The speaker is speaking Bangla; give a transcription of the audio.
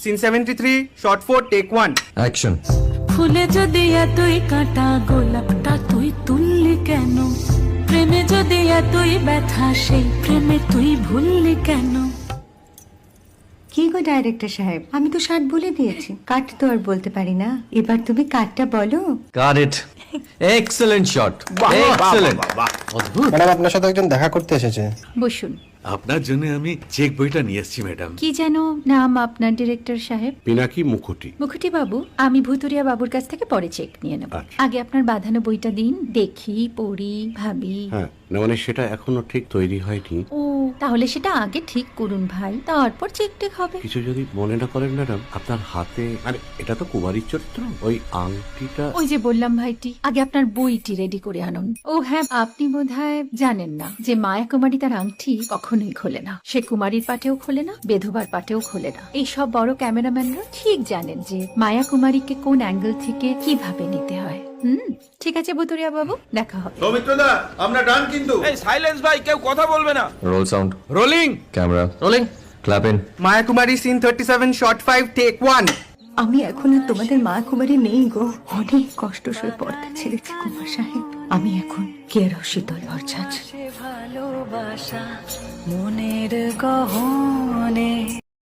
Scene 73 short 4 take 1 action. ফুলে যদি এতই কাঁটা গোলাপটা তুই তুললি কেন? প্রেমে যদি এতই ব্যথা সেই প্রেমে তুই ভুললি কেন? কি গো ডাইরেক্টর সাহেব, আমি তো 60 বলে দিয়েছি, কাট তো আর বলতে পারি না, এবার তুমি কাটটা বলো। Got it. Excellent shot, excellent. Madam আপনার সাথে একজন দেখা করতে এসেছে। বসুন। আপনার জন্য আমি চেক বইটা নিয়ে এসেছি ম্যাডাম। কি যেন নাম আপনার ডিরেক্টর সাহেব? পিনাকি মুখোটি। মুখুটি বাবু, আমি ভুতুরিয়া বাবুর কাছ থেকে পরে চেক নিয়ে নেব। আচ্ছা। আগে আপনার বাঁধানো বইটা দিন, দেখি, পড়ি, ভাবি। হ্যাঁ, না মানে সেটা এখনো ঠিক তৈরি হয়নি। ও, তাহলে সেটা আগে ঠিক করুন ভাই, তারপর চেক টেক হবে। কিছু যদি মনে না করেন ম্যাডাম, আপনার হাতে আরে এটা তো কুমারীর চরিত্র, ওই আংটিটা। ওই যে বললাম ভাইটি, আগে আপনার বইটি রেডি করে আনুন। ও হ্যাঁ, আপনি বোধহয় জানেন না যে মায়া কুমারী তার আংটি কখনোই খোলে না। সে কুমারীর পাটেও খোলে না, বেধবার পাটেও খোলে না। এই সব বড় ক্যামেরাম্যানরা ঠিক জানেন যে মায়া কুমারীকে কোন অ্যাঙ্গেল থেকে কিভাবে নিতে হয়। ঠিক আছে ভুতুরিয়া বাবু, দেখা হবে। সৌমিত্রদা, আমরা ডান কিন্তু। এই সাইলেন্স ভাই, কেউ কথা বলবে না। Roll sound, rolling. Camera rolling, clap in. Maya Kumari scene 37 shot 5 take 1। আমি এখন আর তোমাদের মা কুমারী নেই গো, অনেক কষ্ট সয়ে পর্দা ছেড়েছি কুমার সাহেব। আমি এখন কেরও শীতল ভরছাছ। ভালোবাসা মনের গহনে